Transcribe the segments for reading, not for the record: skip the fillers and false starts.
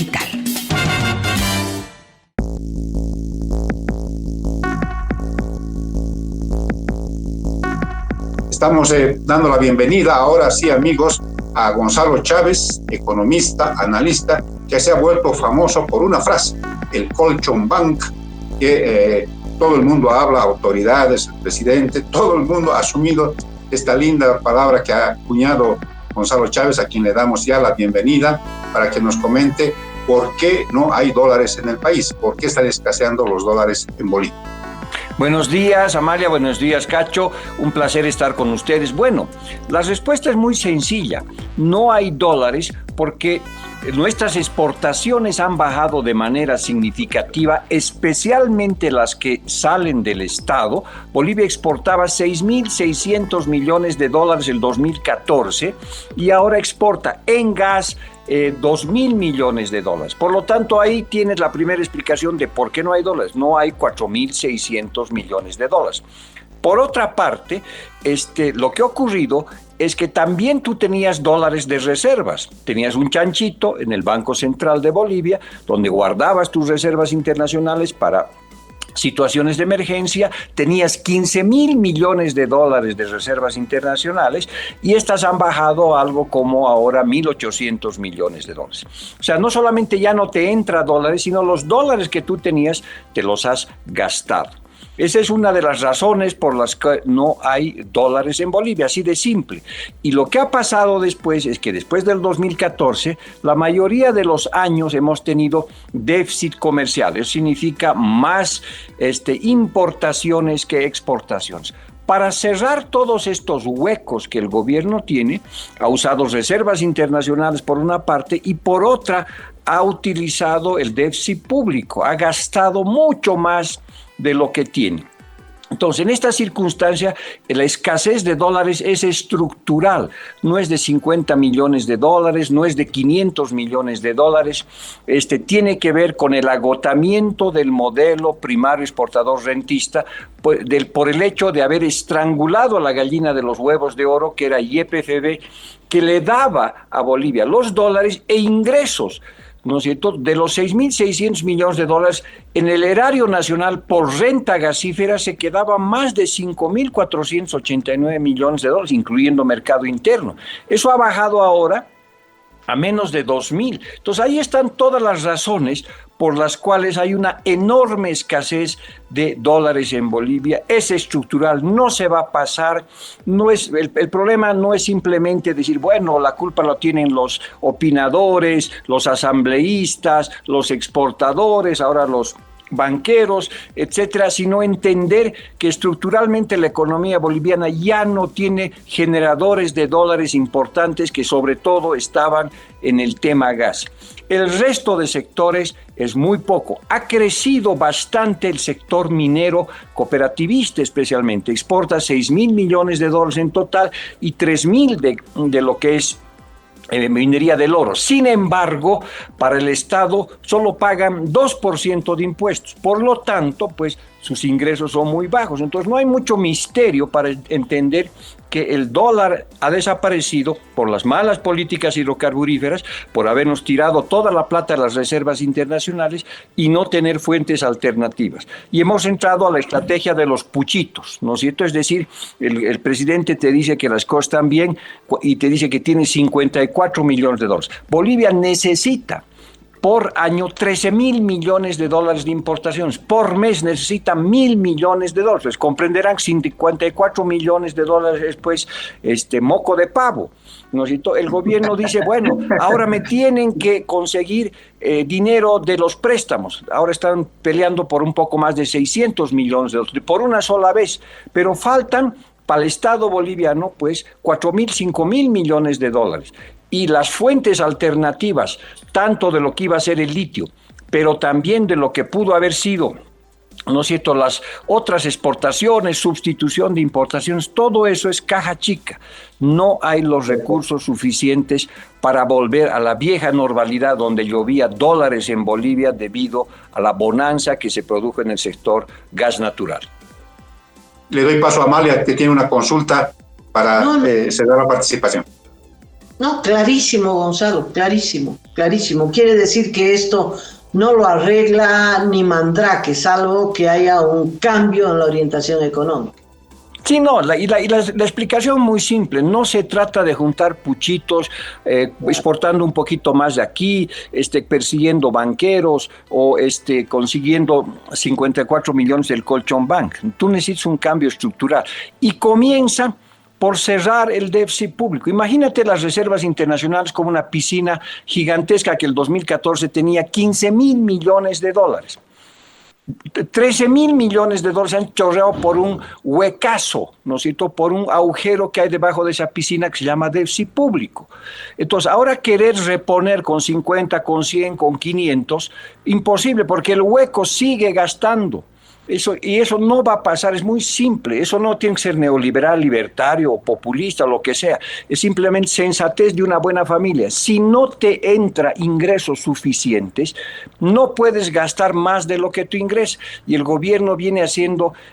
digital. Estamos dando la bienvenida, ahora sí, amigos, a Gonzalo Chávez, economista, analista, que se ha vuelto famoso por una frase, el Colchón Bank, que todo el mundo habla, autoridades, el presidente, todo el mundo ha asumido esta linda palabra que ha acuñado Gonzalo Chávez, a quien le damos ya la bienvenida para que nos comente por qué no hay dólares en el país, por qué están escaseando los dólares en Bolivia. Buenos días, Amalia, buenos días, Cacho, un placer estar con ustedes. Bueno, la respuesta es muy sencilla, no hay dólares porque nuestras exportaciones han bajado de manera significativa, especialmente las que salen del Estado. Bolivia exportaba 6.600 millones de dólares en 2014 y ahora exporta en gas 2.000 millones de dólares. Por lo tanto, ahí tienes la primera explicación de por qué no hay dólares. No hay 4.600 millones de dólares. Por otra parte, lo que ha ocurrido es que también tú tenías dólares de reservas. Tenías un chanchito en el Banco Central de Bolivia, donde guardabas tus reservas internacionales para situaciones de emergencia, tenías 15.000 millones de dólares de reservas internacionales y estas han bajado a algo como ahora 1.800 millones de dólares. O sea, no solamente ya no te entra dólares, sino los dólares que tú tenías te los has gastado. Esa es una de las razones por las que no hay dólares en Bolivia, así de simple. Y lo que ha pasado después es que después del 2014, la mayoría de los años hemos tenido déficit comercial. Eso significa más importaciones que exportaciones. Para cerrar todos estos huecos que el gobierno tiene, ha usado reservas internacionales por una parte y por otra ha utilizado el déficit público, ha gastado mucho más de lo que tiene. Entonces, en esta circunstancia, la escasez de dólares es estructural, no es de 50 millones de dólares, no es de 500 millones de dólares, tiene que ver con el agotamiento del modelo primario exportador rentista por el hecho de haber estrangulado a la gallina de los huevos de oro, que era YPFB, que le daba a Bolivia los dólares e ingresos, ¿no es cierto?, de los 6.600 millones de dólares en el erario nacional por renta gasífera se quedaba más de 5.489 millones de dólares, incluyendo mercado interno. Eso ha bajado ahora a menos de 2.000. Entonces ahí están todas las razones por las cuales hay una enorme escasez de dólares en Bolivia. Es estructural, no se va a pasar. No es, el problema no es simplemente decir, bueno, la culpa lo tienen los opinadores, los asambleístas, los exportadores, ahora los banqueros, etcétera, sino entender que estructuralmente la economía boliviana ya no tiene generadores de dólares importantes que sobre todo estaban en el tema gas. El resto de sectores es muy poco. Ha crecido bastante el sector minero cooperativista especialmente. Exporta 6.000 millones de dólares en total y 3.000 de lo que es minería del oro. Sin embargo, para el Estado solo pagan 2% de impuestos. Por lo tanto, pues sus ingresos son muy bajos. Entonces no hay mucho misterio para entender que el dólar ha desaparecido por las malas políticas hidrocarburíferas, por habernos tirado toda la plata de las reservas internacionales y no tener fuentes alternativas. Y hemos entrado a la estrategia de los puchitos, ¿no es cierto? Es decir, el presidente te dice que las cosas están bien y te dice que tiene 54 millones de dólares. Bolivia necesita por año 13.000 millones de dólares de importaciones. Por mes necesita 1.000 millones de dólares. Comprenderán, 54 millones de dólares es pues moco de pavo, ¿no es cierto? El gobierno dice, bueno, ahora me tienen que conseguir dinero de los préstamos. Ahora están peleando por un poco más de 600 millones de dólares, por una sola vez. Pero faltan para el Estado boliviano, pues, 4.000, 5.000 millones de dólares. Y las fuentes alternativas, tanto de lo que iba a ser el litio, pero también de lo que pudo haber sido, ¿no es cierto?, las otras exportaciones, sustitución de importaciones, todo eso es caja chica. No hay los recursos suficientes para volver a la vieja normalidad donde llovía dólares en Bolivia debido a la bonanza que se produjo en el sector gas natural. Le doy paso a Amalia, que tiene una consulta para cerrar la participación. No, clarísimo, Gonzalo, clarísimo. clarísimo. Quiere decir que esto no lo arregla ni Mandrake, salvo que haya un cambio en la orientación económica. Sí, no, la explicación muy simple, no se trata de juntar puchitos exportando un poquito más de aquí, persiguiendo banqueros o consiguiendo 54 millones del Colchón Bank. Tú necesitas un cambio estructural y comienza por cerrar el déficit público. Imagínate las reservas internacionales como una piscina gigantesca que el 2014 tenía 15 mil millones de dólares. 13 mil millones de dólares se han chorreado por un huecazo, ¿no es cierto?, por un agujero que hay debajo de esa piscina que se llama déficit público. Entonces, ahora querer reponer con 50, con 100, con 500, imposible, porque el hueco sigue gastando. Eso no va a pasar, es muy simple, eso no tiene que ser neoliberal, libertario o populista o lo que sea, es simplemente sensatez de una buena familia. Si no te entra ingresos suficientes, no puedes gastar más de lo que tú ingresas, y el gobierno viene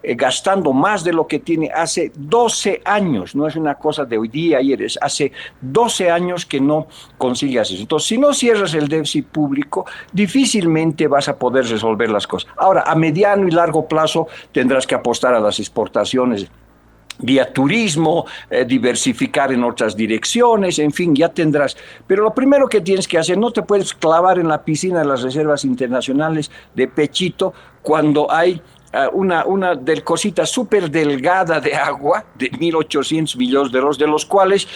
gastando más de lo que tiene hace 12 años, no es una cosa de hoy día, ayer, es hace 12 años que no consigues eso. Entonces, si no cierras el déficit público, difícilmente vas a poder resolver las cosas. Ahora, a mediano y largo plazo tendrás que apostar a las exportaciones vía turismo, diversificar en otras direcciones, en fin, ya tendrás. Pero lo primero que tienes que hacer, no te puedes clavar en la piscina de las reservas internacionales de pechito cuando hay una del cosita súper delgada de agua de 1.800 millones de dólares, de los cuales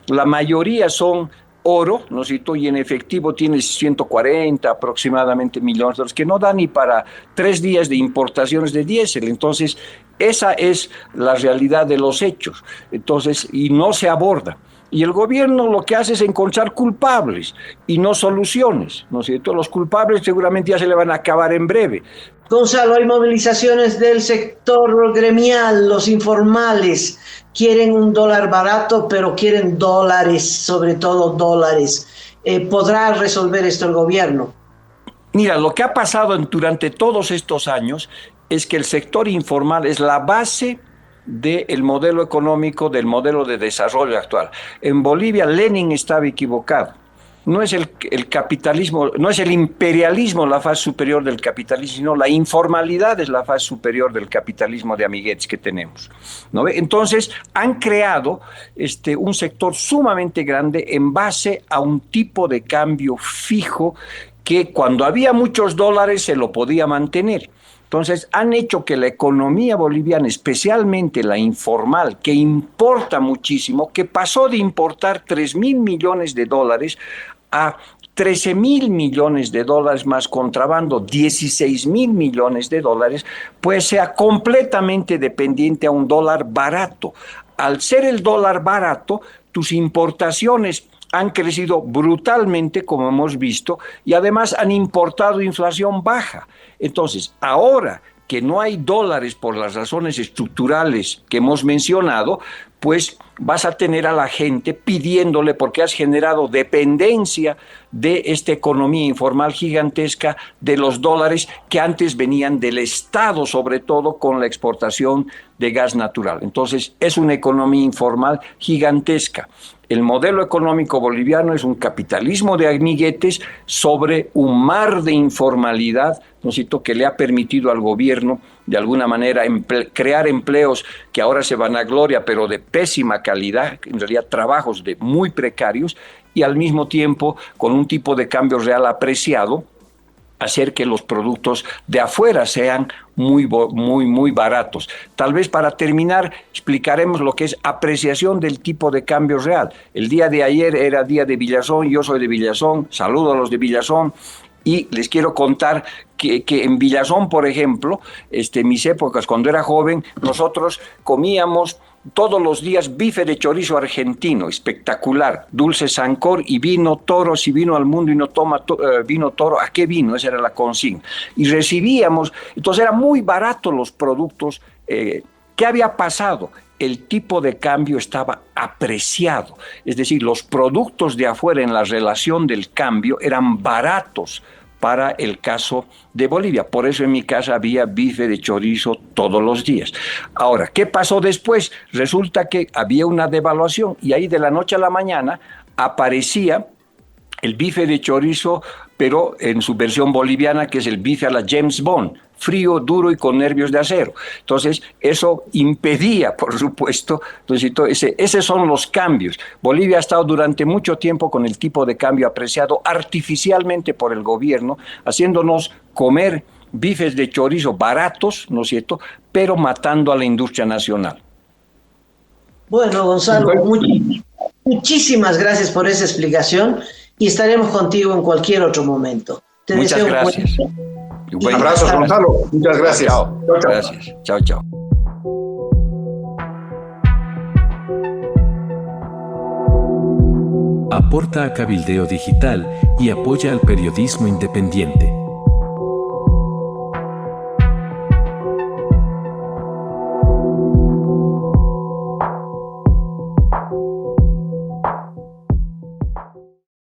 la mayoría son oro, ¿no es cierto? Y en efectivo tienes 140 aproximadamente millones de dólares, que no da ni para 3 días de importaciones de diésel. Entonces, esa es la realidad de los hechos. Entonces, y no se aborda. Y el gobierno lo que hace es encontrar culpables y no soluciones, ¿no es cierto? Los culpables seguramente ya se le van a acabar en breve. Gonzalo, hay movilizaciones del sector gremial, los informales quieren un dólar barato, pero quieren dólares, sobre todo dólares. ¿Podrá resolver esto el gobierno? Mira, lo que ha pasado durante todos estos años es que el sector informal es la base del modelo económico, del modelo de desarrollo actual. En Bolivia, Lenin estaba equivocado. No es el capitalismo, no es el imperialismo la fase superior del capitalismo, sino la informalidad es la fase superior del capitalismo de amiguetes que tenemos, ¿no? Entonces, han creado un sector sumamente grande en base a un tipo de cambio fijo que cuando había muchos dólares se lo podía mantener. Entonces, han hecho que la economía boliviana, especialmente la informal, que importa muchísimo, que pasó de importar 3.000 millones de dólares a 13.000 millones de dólares más contrabando, 16.000 millones de dólares, pues sea completamente dependiente a un dólar barato. Al ser el dólar barato, tus importaciones han crecido brutalmente, como hemos visto, y además han importado inflación baja. Entonces, ahora que no hay dólares por las razones estructurales que hemos mencionado, pues vas a tener a la gente pidiéndole, porque has generado dependencia de esta economía informal gigantesca de los dólares que antes venían del Estado, sobre todo con la exportación de gas natural. Entonces, es una economía informal gigantesca. El modelo económico boliviano es un capitalismo de amiguetes sobre un mar de informalidad, ¿no es cierto?, que le ha permitido al gobierno, de alguna manera, crear empleos que ahora se vanagloria, pero de pésima calidad, en realidad trabajos muy precarios, y al mismo tiempo con un tipo de cambio real apreciado, hacer que los productos de afuera sean muy baratos. Tal vez para terminar explicaremos lo que es apreciación del tipo de cambio real. El día de ayer era día de Villazón, yo soy de Villazón, saludo a los de Villazón, y les quiero contar que en Villazón, por ejemplo, en mis épocas, cuando era joven, nosotros comíamos todos los días bife de chorizo argentino, espectacular, dulce sancor y vino toro. Si vino al mundo y no toma vino toro, ¿a qué vino? Esa era la consigna. Y recibíamos, entonces eran muy baratos los productos. ¿Qué había pasado? El tipo de cambio estaba apreciado, es decir, los productos de afuera en la relación del cambio eran baratos para el caso de Bolivia. Por eso en mi casa había bife de chorizo todos los días. Ahora, ¿qué pasó después? Resulta que había una devaluación y ahí de la noche a la mañana aparecía el bife de chorizo, pero en su versión boliviana, que es el bife a la James Bond, frío, duro y con nervios de acero. Entonces, eso impedía, por supuesto, entonces, esos son los cambios. Bolivia ha estado durante mucho tiempo con el tipo de cambio apreciado artificialmente por el gobierno, haciéndonos comer bifes de chorizo baratos, ¿no es cierto?, pero matando a la industria nacional. Bueno, Gonzalo, muchísimas gracias por esa explicación y estaremos contigo en cualquier otro momento. Muchas gracias. Un abrazo, Gonzalo. Muchas gracias. Chao. Gracias. Chao, chao. Aporta a Cabildeo Digital y apoya al periodismo independiente.